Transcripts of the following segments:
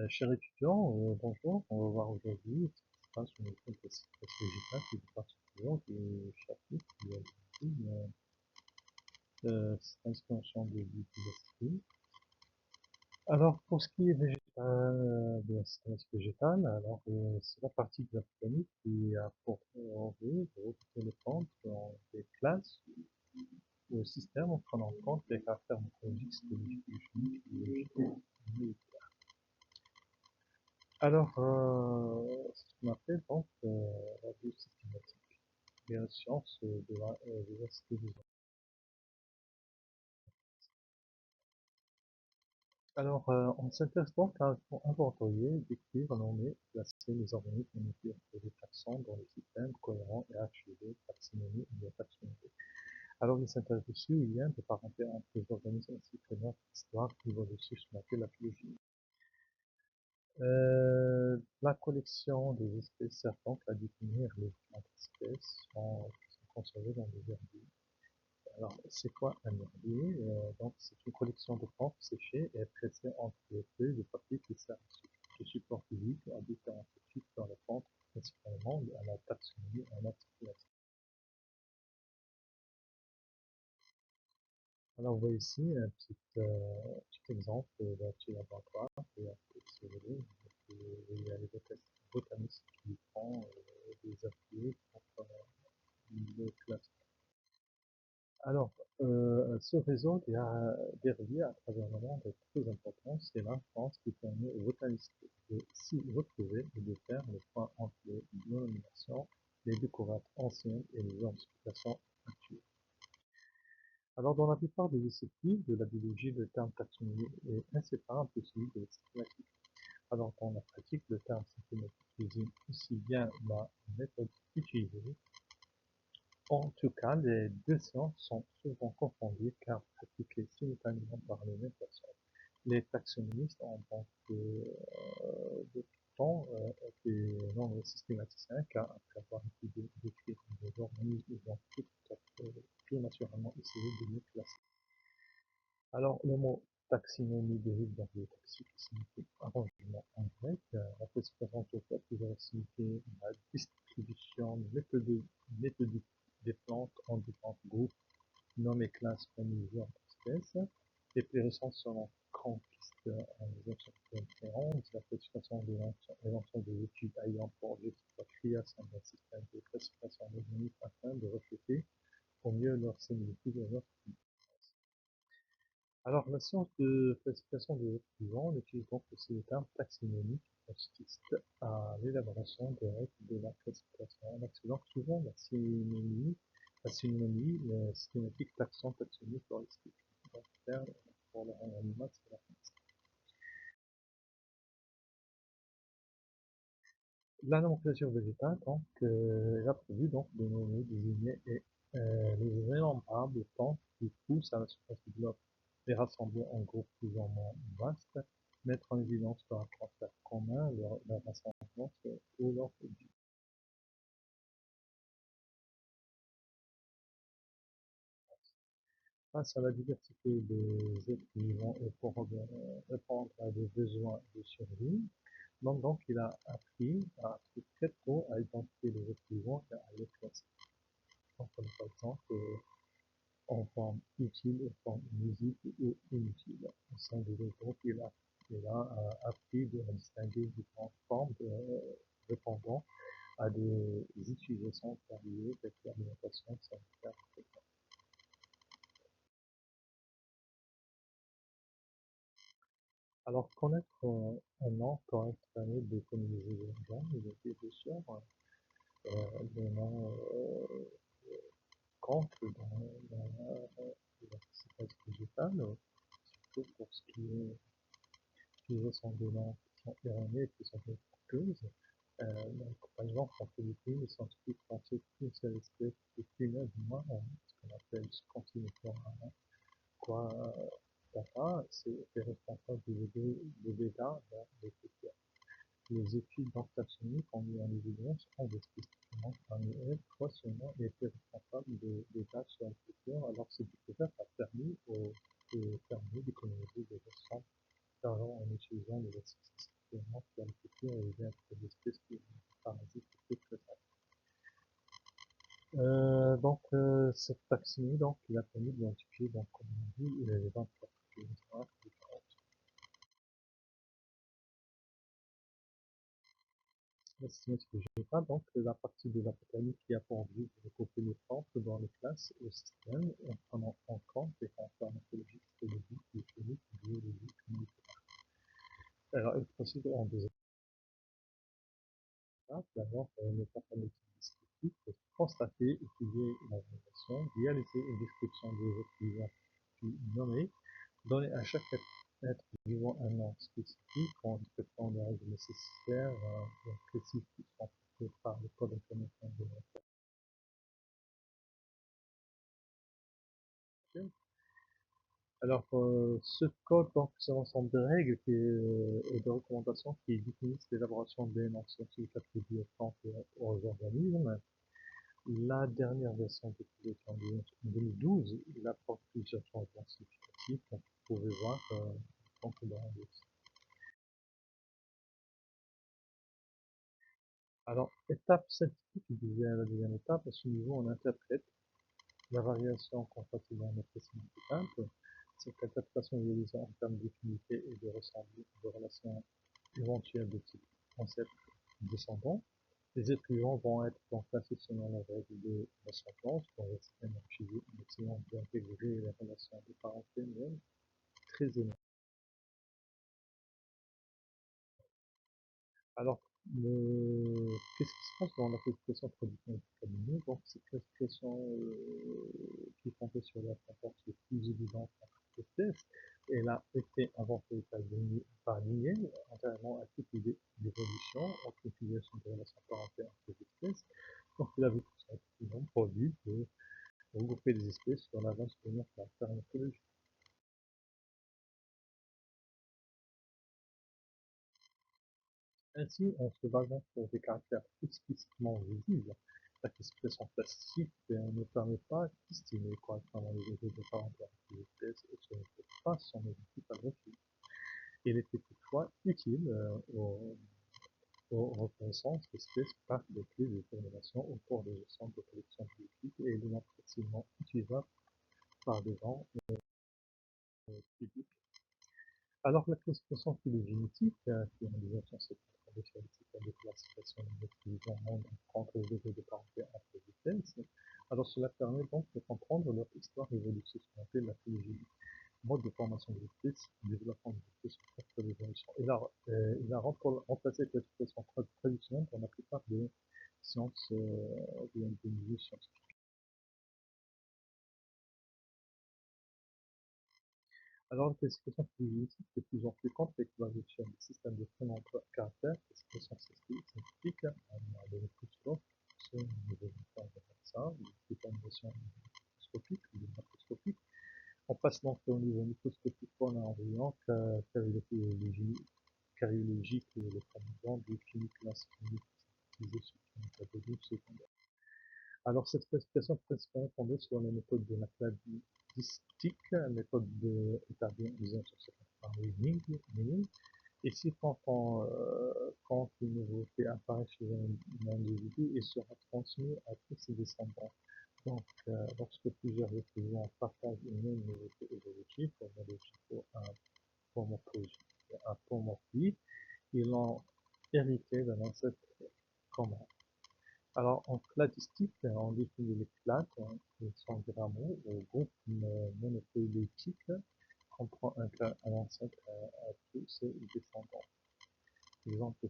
Cher étudiant, bonjour. On va voir aujourd'hui ce qui se passe sur le compte de Cypress Digital, qui est particulièrement du chapitre qui a dit extension de l'utilisation. Alors, pour ce qui est végétal, de la système végétal, alors c'est la partie de la pyramide qui a pour envie de regrouper les plantes dans des classes ou systèmes en prenant en compte les caractères morphologiques, statistiques, chimiques, biologiques. Alors, c'est ce qu'on appelle donc la biosystématique et la science de la diversité des organismes. Alors, on s'intéresse donc à inventorier, décrire, nommer, classer les organismes et inclure des taxons dans les systèmes cohérents et archivés, taxonomie et taxonomie. Alors, il s'intéresse aussi au lien de parenté entre les organismes ainsi que notre histoire, évolution, ce qu'on appelle la phylogénie. La collection des espèces sert donc à définir les différentes espèces qui sont conservées dans des herbiers. Alors, c'est quoi un herbier? Donc, c'est une collection de plantes séchées et pressées entre les feuilles de papier qui servent de support physique à différents types dans la plante, principalement à la taxonomie et à l'articulation. Alors, on voit ici un petit exemple d'un petit laboratoire et après, si vous voulez, il y a les botanistes qui font des herbiers pour le classement. Alors, ce réseau d'herbiers à travers le monde est très important. C'est l'influence qui permet aux botanistes de s'y retrouver et de faire le point entre les dénominations, les découvertes anciennes et les identifications actuelles. Alors, dans la plupart des disciplines de la biologie, le terme taxonomie est inséparable de celui de la systématique. Alors, dans la pratique, le terme systématique désigne aussi bien la méthode utilisée. En tout cas, les deux sciences sont souvent confondues car pratiquées simultanément par les mêmes personnes. Les taxonomistes en tant que de tout temps étaient non systématiciens car après avoir étudié et décrit des organismes, ils ont tout naturellement essayé de les classer. Alors, le mot taxinomie dérive donc de taxi qui signifie arrangement en grec. La classification totale qui va signifier la distribution méthodique des plantes en différents groupes, nommés classes, familles, genres, espèces. Les plus récentes sont Crankist en 1991, la classification de l'invention des études ayant pour objectif la création d'un système de classification organique afin de refléter au mieux leur similitude et leur différence. Alors, la science de classification des êtres vivants, on utilise donc aussi le terme taxonomie qui consiste à l'élaboration des règles de la classification. On accède donc souvent la synonymie systématique taxon, taxonomie, floristique. Donc, faire pour le rendre animal, c'est la fin. La nomenclature végétale, donc, elle a prévu donc de nommer, désigner et les innombrables plantes qui poussent à la surface du globe, les rassembler en groupes plus ou moins vastes, mettre en évidence leur caractère commun, leur ascendance ou leur objectif. Face à la diversité des êtres vivants et pour répondre à des besoins de survie, donc il a appris très tôt à identifier les êtres vivants et à les classer. Donc, par exemple, en forme utile, en forme nuisible ou inutile. Au sein de deux groupes, il a appris à distinguer différentes formes répondant à des utilisations variées telles que l'alimentation sanitaire, etc. Alors, connaître un nom correct permet d'économiser de l'argent, il était bien sûr, le nom compte dans la système végétale, surtout pour ce qui est utiliser son des noms qui sont erronés et qui sont coûteuses. Donc, par exemple, en Philippines, les scientifiques pensaient qu'une seule espèce de prunelle noire, ce qu'on appelle Scantiniflora quadrata, c'est responsable des dégâts dans les cultures. Les études donc taxonomiques ont mis en évidence 11 espèces différentes. Parmi elles, 3 seulement étaient responsables des dégâts sur la culture, alors cette découverte a permis d'économiser des recettes d'argent en utilisant les espèces. actuellement qui a le futur et bien que des espèces qui parasites et tout ça. Cette taxonomie, donc, il a permis d'identifier, donc, comme on dit, les 24 générations différentes. C'est ce que j'ai pas, donc, la partie de la botanique qui a pour but de regrouper les plantes dans les classes et systèmes, en prenant en compte les facteurs morphologiques, biologiques, chimiques, biologiques, moléculaires. Alors, elle procède en deux étapes. D'abord, une étape analytique pour constater, étudier la relation, réaliser une description des activités nommées, donner à chaque être vivant un nom spécifique en respectant les règles nécessaires précises qui sont fixées par le code international de l'interaction. Alors, ce code, donc, c'est un ensemble de règles et de recommandations qui définissent l'élaboration des noms scientifiques attribués aux plantes et aux organismes. La dernière version de publiée en 2012, il apporte plusieurs changements significatifs, donc vous pouvez voir donc dans le. Alors, étape scientifique, je disais à la deuxième étape, à ce niveau, on interprète la variation compatible à notre simple. Cette interprétation est réalisée en termes d'utilité et de relations éventuelles de type concept descendant. Les étudiants vont être donc classés selon la règle de l'ascendance dans le système archivé en essayant d'intégrer les relations de parenté même très énormes. Alors, qu'est-ce qui se passe dans la classification traditionnelle du cabinet? Donc, cette classification qui est fondée sur la tendance les plus évidente entre espèces, elle a été inventée par Linné, antérieurement à toute idée d'évolution, entre l'utilisation de relations parentales entre les espèces. Donc, il a vu tout ça pour lui de regrouper les espèces sur la base de leur caractère morphologique. Ainsi, en se basant sur des caractères explicitement visibles, la classification classique ne permet pas d'estimer correctement les effets de parenté des espèces et ce n'est pas son objectif agressif. Il était toutefois utile aux reconnaissances d'espèces par des clés de détermination au cours des gestions de collections politiques et éléments facilement utilisables par des gens publics. Alors, la classification phylogénétique, qui est en déjà sur le système de classification des divisions entre les degrés de parenté entre les espèces, alors cela permet donc de comprendre leur histoire évolutive, ce qu'on appelle la phylogénie, mode de formation des espèces, développement des espèces, contre l'évolution. Il a remplacé la classification traditionnelle dans la plupart des sciences, des milieux scientifiques. Alors, la classification phylogénétique est de plus en plus complexe basée sur des systèmes de très nombreux caractères, classification scientifique, des microscopes, c'est une évolution de ça, des déterminations microscopiques ou macroscopiques. On passe donc au niveau microscopique pour un embryon, cariologique et le chromosomes, biochimique, classe clinique, utilisée sur une pathologie secondaire. Alors, cette classification est principalement fondée sur les méthodes de la cladistique, méthode établie en disant sur cette par Ming. Ici, quand une nouveauté apparaît chez un individu, il sera transmis à tous ses descendants. Donc, lorsque plusieurs étudiants partagent une même nouveauté évolutive, un pomorphie, ils l'ont hérité d'un ancêtre commun. Alors, en cladistique, on définit les clades, qui sont des rameaux ou groupes monophylétiques, comprend un ancêtre à tous ses descendants. Exemple de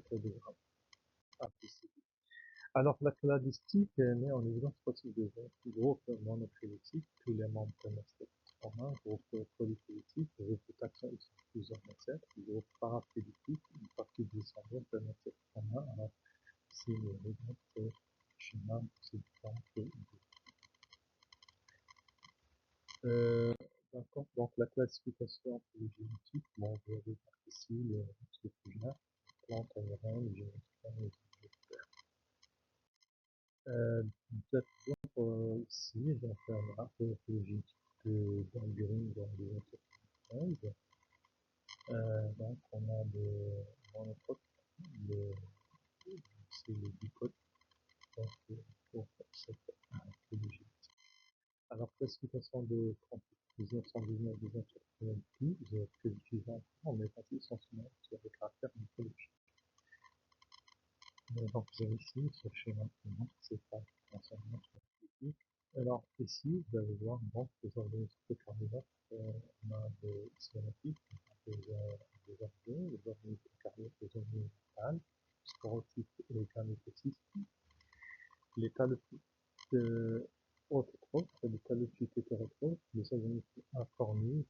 cladogramme APC. Alors, la cladistique met en évidence trois types de groupes monophylétiques, tous les membres d'un ancêtre commun, groupe polyphylétique, groupe taxon avec plusieurs ancêtres, groupe paraphylétique, une partie descendante d'un ancêtre commun. Alors, c'est le schéma, c'est différent que d'accord. Donc, la classification phylogénétique, bon, vous avez ici les plusieurs plantes, aériennes, végétales, d'abord, ici, j'ai fait un arbre phylogénétique d'Algérie dans les entreprises. Donc on a le monocoque, le, c'est le dicoque, donc pour cette trilogie. Alors classification de 1919-1992, que j'utilise encore, on est parti essentiellement sur les caractères mythologiques. Donc j'ai ici ce schéma qui montre que c'est pas essentiellement scientifique. Alors ici, vous allez voir donc les organismes prokaryotes, on a des cyanotiques, des avions, des organismes prokaryotes, des organismes vitales, sporotypes et gamétocytes. Les thalophytes autotrophes, les thalophytes hétérotrophes, les organismes informés,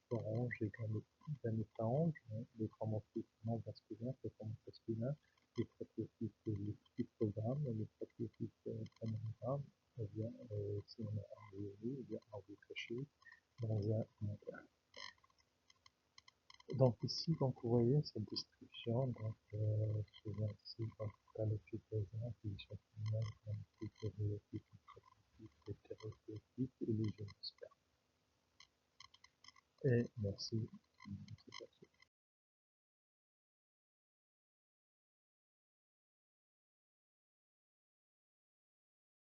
orange et gamétanges, les chromatocytes non vasculaires, les chromatocytes les protéocytes, les cryptogrammes, les protéocytes canogrammes, ou bien si on a RGB, ou bien RGB caché dans un modèle. Donc ici, donc vous voyez cette description, donc souvent ici, donc tu as le type d'exemple, les champignons, les types de types les hétéroclites et les génospermes. Et merci.